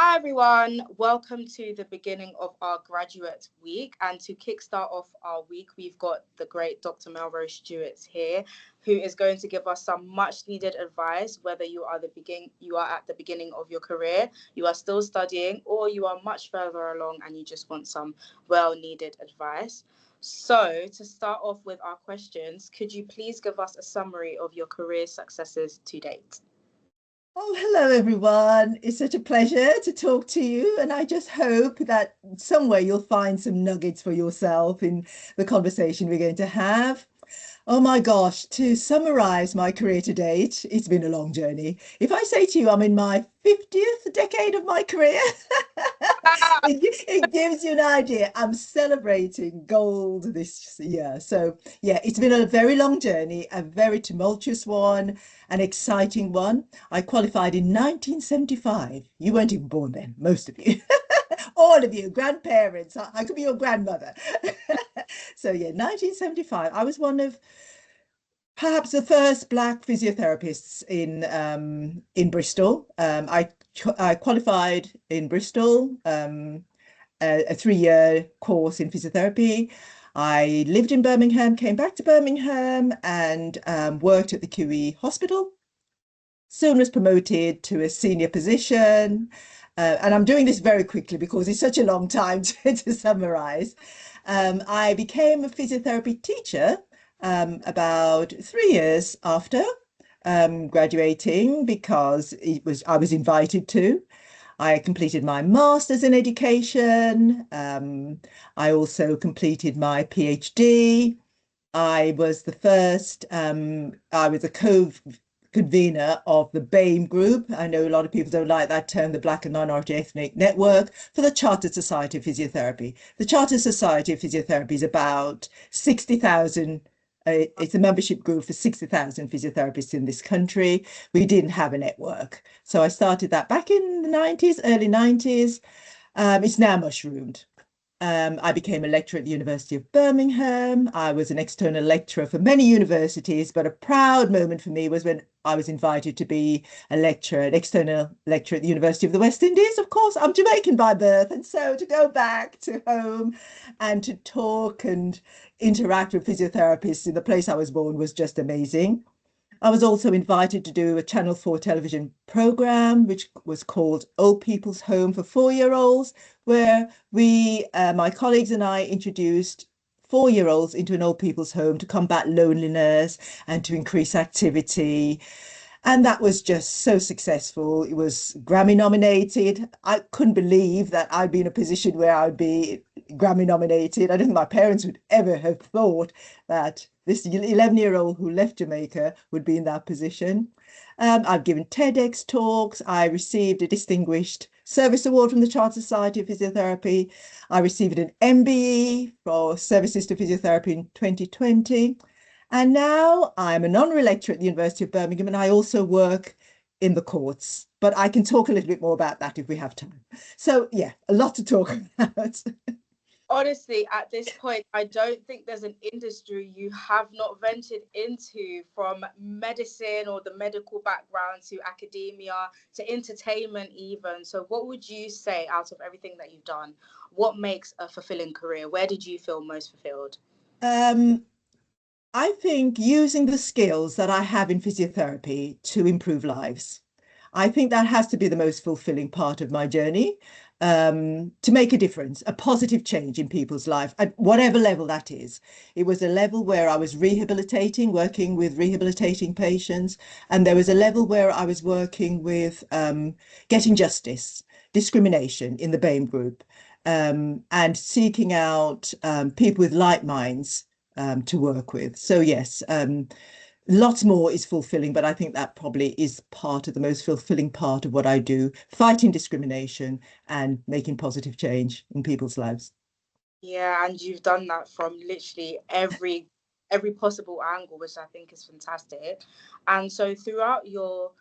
Hi everyone, welcome to the beginning of our graduate week, and to kickstart off our week we've got the great Dr Melrose Stewart here, who is going to give us some much needed advice, whether you are at the beginning of your career, you are still studying, or you are much further along and you just want some well needed advice. So to start off with our questions, could you please give us a summary of your career successes to date? Oh, hello, everyone. It's such a pleasure to talk to you. And I just hope that somewhere you'll find some nuggets for yourself in the conversation we're going to have. Oh my gosh, to summarize my career to date, it's been a long journey. If I say to you, I'm in my 50th decade of my career, it gives you an idea. I'm celebrating gold this year. So, yeah, it's been a very long journey, a very tumultuous one, an exciting one. I qualified in 1975. You weren't even born then, most of you. All of you, grandparents. I could be your grandmother. So, yeah, 1975. I was one of perhaps the first Black physiotherapists in Bristol. I qualified in Bristol, a 3-year course in physiotherapy. I lived in Birmingham, came back to Birmingham, and worked at the QE hospital. Soon was promoted to a senior position. And I'm doing this very quickly because it's such a long time to summarize. I became a physiotherapy teacher about 3 years after graduating because I was invited to. I completed my master's in education. I also completed my PhD. I was the first, I was a co-convener of the BAME group. I know a lot of people don't like that term, the Black and Minority Ethnic Network, for the Chartered Society of Physiotherapy. The Chartered Society of Physiotherapy is about 60,000. It's a membership group for 60,000 physiotherapists in this country. We didn't have a network. So I started that back in the 90s, early 90s. It's now mushroomed. I became a lecturer at the University of Birmingham. I was an external lecturer for many universities, but a proud moment for me was when I was invited to be an external lecturer at the University of the West Indies. Of course, I'm Jamaican by birth, and so to go back to home and to talk and interact with physiotherapists in the place I was born was just amazing. I was also invited to do a Channel 4 television program, which was called Old People's Home for 4-year-olds, where my colleagues and I introduced 4-year-olds into an old people's home to combat loneliness and to increase activity. And that was just so successful. It was Grammy nominated. I couldn't believe that I'd be in a position where I'd be Grammy nominated. I don't think my parents would ever have thought that this 11-year-old who left Jamaica would be in that position. I've given TEDx talks. I received a Distinguished Service Award from the Chartered Society of Physiotherapy. I received an MBE for Services to Physiotherapy in 2020. And now I'm an honorary lecturer at the University of Birmingham, and I also work in the courts. But I can talk a little bit more about that if we have time. So, yeah, a lot to talk about. Honestly, at this point, I don't think there's an industry you have not ventured into, from medicine or the medical background to academia to entertainment even. So what would you say, out of everything that you've done, what makes a fulfilling career? Where did you feel most fulfilled? Um, I think using the skills that I have in physiotherapy to improve lives. I think that has to be the most fulfilling part of my journey, to make a difference, a positive change in people's life at whatever level that is. It was a level where I was rehabilitating, working with rehabilitating patients, and there was a level where I was working with getting justice, discrimination in the BAME group, and seeking out people with like minds to work with. So yes, lots more is fulfilling, but I think that probably is part of the most fulfilling part of what I do, fighting discrimination and making positive change in people's lives. Yeah, and you've done that from literally every possible angle, which I think is fantastic. And so throughout your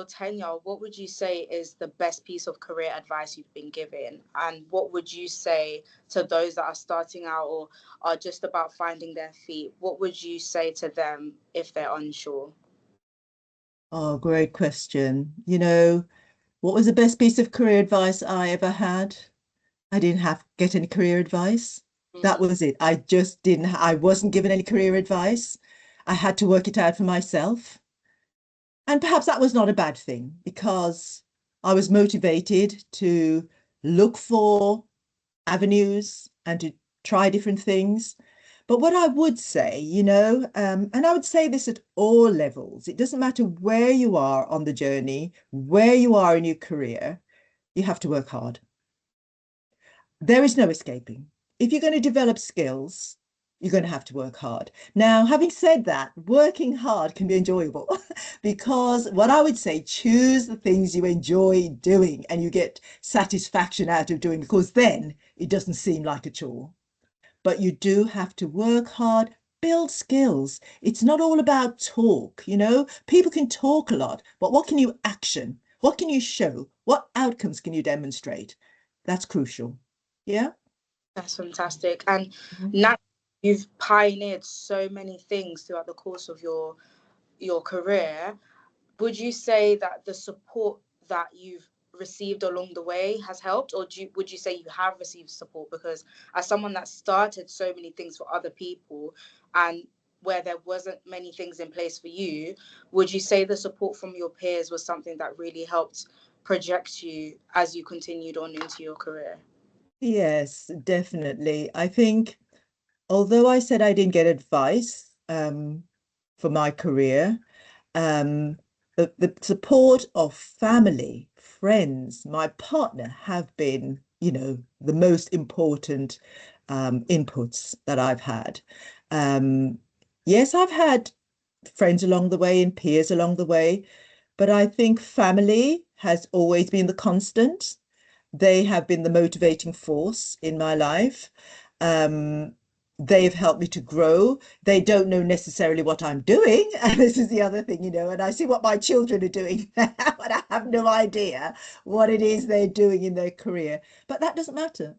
tenure, what would you say is the best piece of career advice you've been given? And what would you say to those that are starting out or are just about finding their feet? What would you say to them if they're unsure? Oh, great question. You know, What was the best piece of career advice I ever had? I didn't have get any career advice. That Mm, was it. I just didn't, I wasn't given any career advice. I had to work it out for myself. And perhaps that was not a bad thing because I was motivated to look for avenues and to try different things. But what I would say, and I would say this at all levels, it doesn't matter where you are on the journey, where you are in your career, you have to work hard. There is no escaping. If you're going to develop skills, you're going to have to work hard. Now, having said that, working hard can be enjoyable because what I would say, choose the things you enjoy doing and you get satisfaction out of doing because then it doesn't seem like a chore. But you do have to work hard, build skills. It's not all about talk, People can talk a lot, but what can you action? What can you show? What outcomes can you demonstrate? That's crucial. Yeah. that's fantastic. And Mhm. now you've pioneered so many things throughout the course of your career. Would you say that the support that you've received along the way has helped, or would you say you have received support? Because as someone that started so many things for other people and where there wasn't many things in place for you, would you say the support from your peers was something that really helped project you as you continued on into your career? Yes, definitely. I think although I said I didn't get advice for my career, um, the support of family, friends, my partner have been, the most important inputs that I've had. Um, yes, I've had friends along the way and peers along the way, but I think family has always been the constant. They have been the motivating force in my life. Um, they've helped me to grow. They don't know necessarily what I'm doing. And this is the other thing, and I see what my children are doing, but I have no idea what it is they're doing in their career. But that doesn't matter.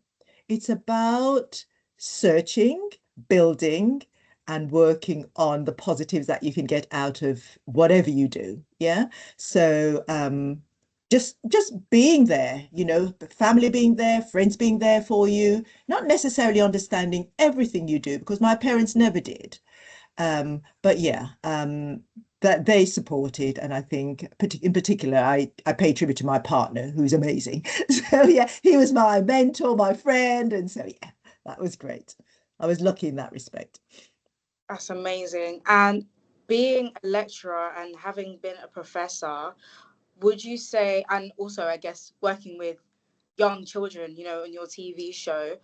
It's about searching, building, and working on the positives that you can get out of whatever you do. Yeah. So, just being there, family being there, friends being there for you, not necessarily understanding everything you do because my parents never did. But yeah, that they supported, and I think in particular, I pay tribute to my partner who's amazing. So yeah, he was my mentor, my friend, and so yeah, that was great. I was lucky in that respect. That's amazing. And being a lecturer and having been a professor, would you say, and also I guess working with young children, on your TV show,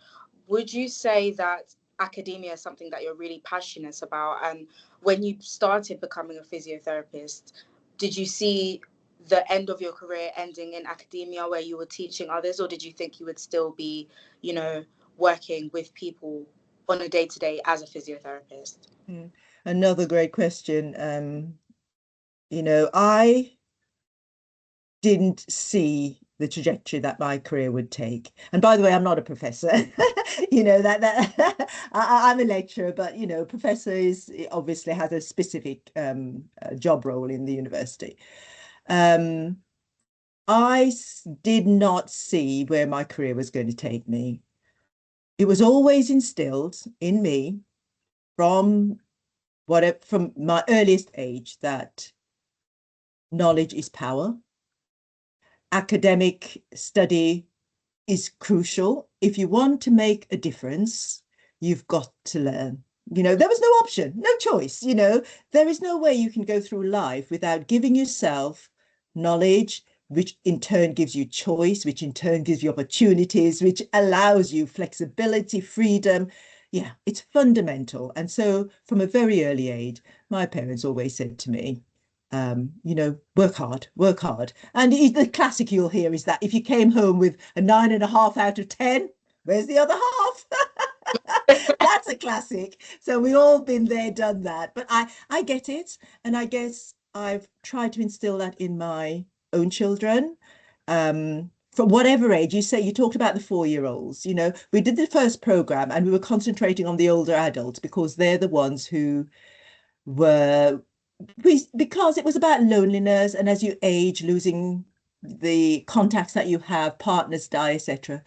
would you say that academia is something that you're really passionate about? And when you started becoming a physiotherapist, did you see the end of your career ending in academia where you were teaching others, or did you think you would still be, you know, working with people on a day to day as a physiotherapist? Mm. Another great question. I didn't see the trajectory that my career would take. And by the way, I'm not a professor. that I'm a lecturer, but professor is obviously has a specific job role in the university. Um, did not see where my career was going to take me. It was always instilled in me from from my earliest age that knowledge is power. Academic study is crucial. If you want to make a difference, you've got to learn. There was no option, no choice. There is no way you can go through life without giving yourself knowledge, which in turn gives you choice, which in turn gives you opportunities, which allows you flexibility, freedom. Yeah, it's fundamental. And so from a very early age, my parents always said to me, work hard, work hard. And the classic you'll hear is that if you came home with a 9.5 out of 10, where's the other half? That's a classic. So we've all been there, done that. But I get it. And I guess I've tried to instill that in my own children. From whatever age, you talked about the 4-year-olds, we did the first program and we were concentrating on the older adults because they're the ones who were because it was about loneliness and as you age, losing the contacts that you have, partners die, etc.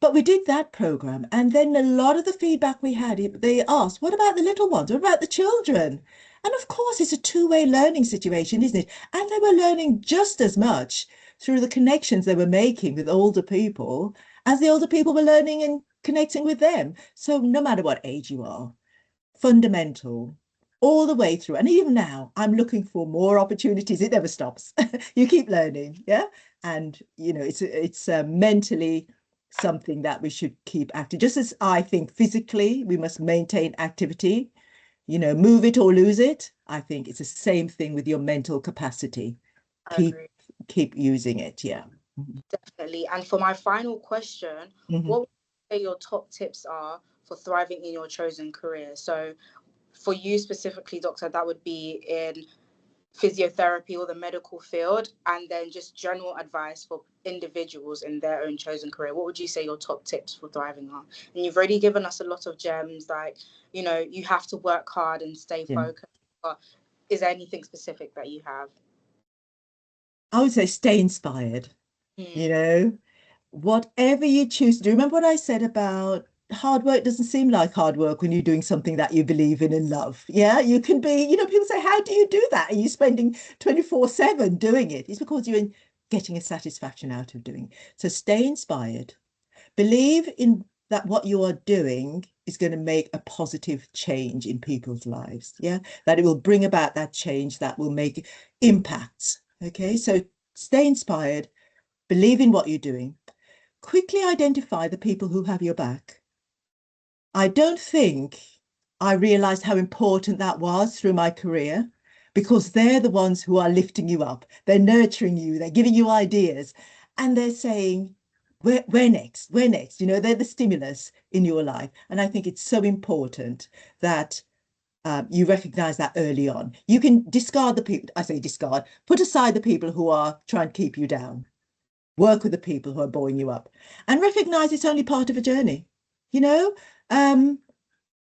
But we did that program, and then a lot of the feedback we had, they asked, what about the little ones? What about the children? And of course, it's a two-way learning situation, isn't it? And they were learning just as much through the connections they were making with older people as the older people were learning and connecting with them. So no matter what age you are, fundamental all the way through. And even now, I'm looking for more opportunities. It never stops. You keep learning, yeah? And, you know, it's mentally something that we should keep active. Just as I think physically we must maintain activity, you know, move it or lose it. I think it's the same thing with your mental capacity. I Keep agree. keep using it. Yeah. Definitely. And for my final question, Mhm. what would you say your top tips are for thriving in your chosen career? So for you specifically, doctor, that would be in physiotherapy or the medical field, and then just general advice for individuals in their own chosen career. What would you say your top tips for thriving are? And you've already given us a lot of gems, like, you know, you have to work hard and stay Yeah. focused. But is there anything specific that you have? I would say stay inspired, you Hmm. know, whatever you choose to do. Remember what I said about hard work doesn't seem like hard work when you're doing something that you believe in and love. Yeah, you can be, you know, people say, how do you do that? Are you spending 24/7 doing it? It's because you're getting a satisfaction out of doing. So stay inspired. Believe in that what you are doing is going to make a positive change in people's lives. Yeah, that it will bring about that change that will make impacts. Okay, so stay inspired, believe in what you're doing, quickly identify the people who have your back. I don't think I realized how important that was through my career because they're the ones who are lifting you up. They're nurturing you, they're giving you ideas, and they're saying, where next? Where next? You know, they're the stimulus in your life. And I think it's so important that you recognize that early on. You can discard the people, I say discard, put aside the people who are trying to keep you down, work with the people who are buoying you up, and recognize it's only part of a journey. You know, um,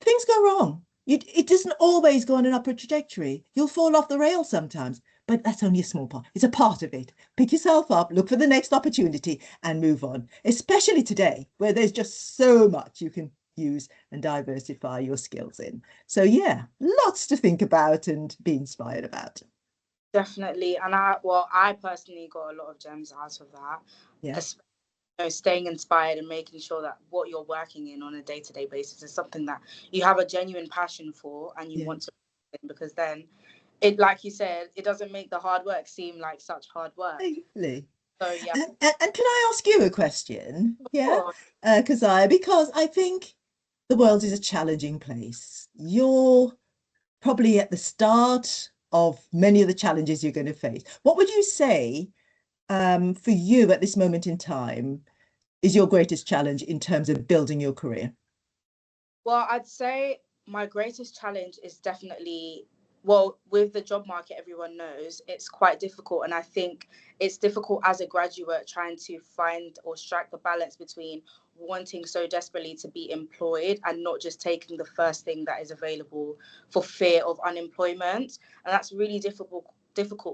things go wrong. It doesn't always go on an upward trajectory. You'll fall off the rail sometimes, but that's only a small part. It's a part of it. Pick yourself up, look for the next opportunity, and move on, especially today where there's just so much you can use and diversify your skills in. So, yeah, lots to think about and be inspired about. Definitely. And I personally got a lot of gems out of that. Yeah, Especially, you know, staying inspired and making sure that what you're working in on a day-to-day basis is something that you have a genuine passion for and you yeah, want to, because then it, like you said, it doesn't make the hard work seem like such hard work. exactly. So yeah, And can I ask you a question? of Yeah, course. Kesiah, because I think the world is a challenging place. You're probably at the start of many of the challenges you're going to face. What would you say for you at this moment in time is your greatest challenge in terms of building your career? Well, I'd say my greatest challenge is definitely, well, with the job market, everyone knows it's quite difficult. And I think it's difficult as a graduate trying to find or strike the balance between wanting so desperately to be employed and not just taking the first thing that is available for fear of unemployment. And that's really difficult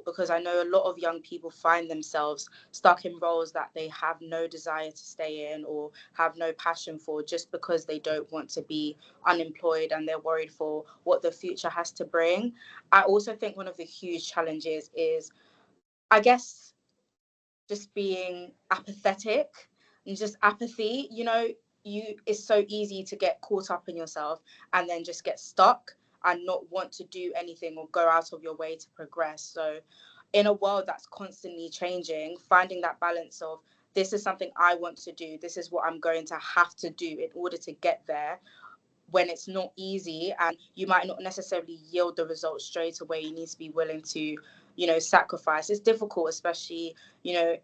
because I know a lot of young people find themselves stuck in roles that they have no desire to stay in or have no passion for, just because they don't want to be unemployed and they're worried for what the future has to bring. I also think one of the huge challenges is, I guess, just being apathetic and just apathy. You know, it's so easy to get caught up in yourself and then just get stuck and not want to do anything or go out of your way to progress. So in a world that's constantly changing, finding that balance of, this is something I want to do, this is what I'm going to have to do in order to get there, when it's not easy and you might not necessarily yield the results straight away, you need to be willing to, you know, sacrifice. It's difficult, especially, you know,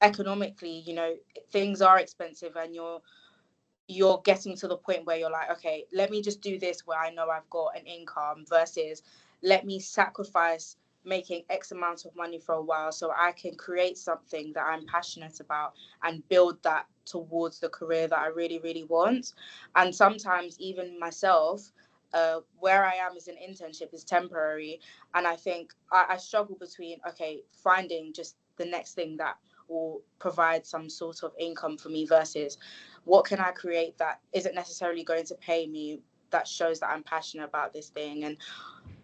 economically. You know, things are expensive and you're getting to the point where you're like, okay, let me just do this where I know I've got an income, versus let me sacrifice making X amount of money for a while so I can create something that I'm passionate about and build that towards the career that I really, really want. And sometimes even myself, where I am as an internship is temporary, and I think I struggle between, okay, finding just the next thing that will provide some sort of income for me versus what can I create that isn't necessarily going to pay me, that shows that I'm passionate about this thing and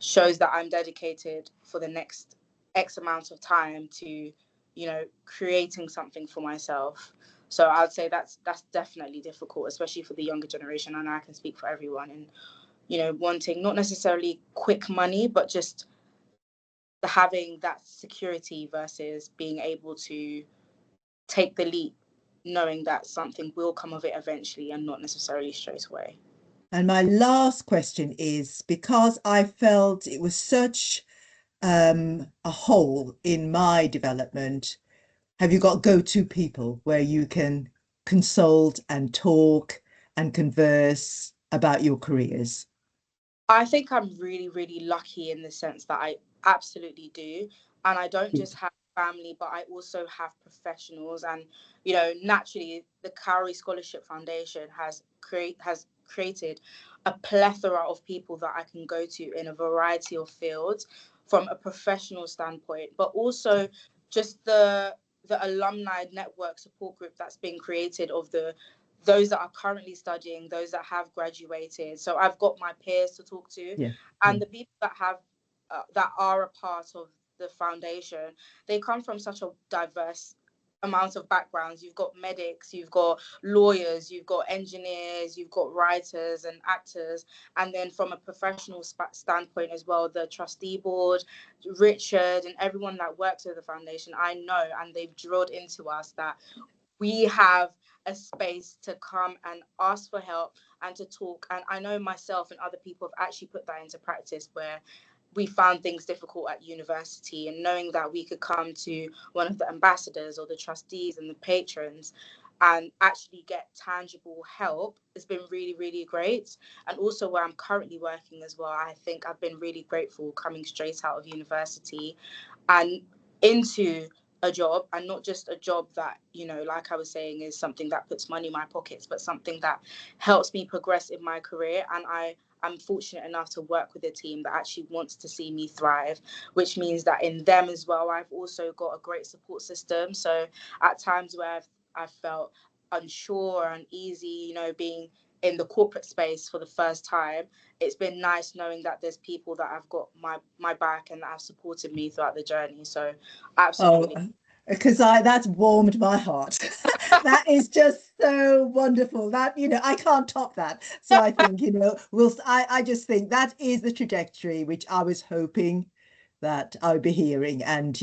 shows that I'm dedicated for the next X amount of time to, you know, creating something for myself. So I'd say that's definitely difficult, especially for the younger generation, and I can speak for everyone. And you know, wanting not necessarily quick money, but just having that security versus being able to take the leap, knowing that something will come of it eventually and not necessarily straight away. And my last question is, because I felt it was such a hole in my development, have you got go-to people where you can consult and talk and converse about your careers? I think I'm really, really lucky in the sense that I absolutely do. And I don't just have family, but I also have professionals. And, you know, naturally, the Cowrie Scholarship Foundation has created a plethora of people that I can go to in a variety of fields from a professional standpoint, but also just the alumni network support group that's been created of those that are currently studying, those that have graduated. So I've got my peers to talk to, Yeah, and yeah. the people that have that are a part of the foundation. They come from such a diverse amount of backgrounds. You've got medics, you've got lawyers, you've got engineers, you've got writers and actors, and then from a professional standpoint as well, the trustee board, Richard, and everyone that works with the foundation. I know, and they've drilled into us that we have a space to come and ask for help and to talk. And I know myself and other people have actually put that into practice where we found things difficult at university, and knowing that we could come to one of the ambassadors or the trustees and the patrons and actually get tangible help has been really, really great. And also where I'm currently working as well, I think I've been really grateful coming straight out of university and into a job, and not just a job that, you know, like I was saying, is something that puts money in my pockets, but something that helps me progress in my career. And I'm fortunate enough to work with a team that actually wants to see me thrive, which means that in them as well, I've also got a great support system. So at times where I've felt unsure or uneasy, you know, being in the corporate space for the first time, it's been nice knowing that there's people that have got my back and that have supported me throughout the journey. So Oh, absolutely. because that's warmed my heart. That is just so wonderful. That, I can't top that. So I think, I just think that is the trajectory which I was hoping that I would be hearing. And,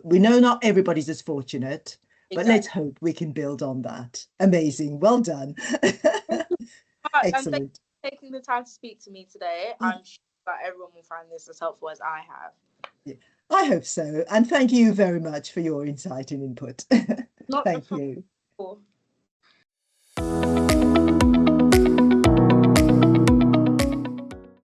we know not everybody's as fortunate, but let's Exactly. hope we can build on that. Amazing. Well done. And thank you Excellent. for taking the time to speak to me today. I'm sure that everyone will find this as helpful as I have. Yeah, I hope so. And thank you very much for your insight and input. Not a Thank problem. you.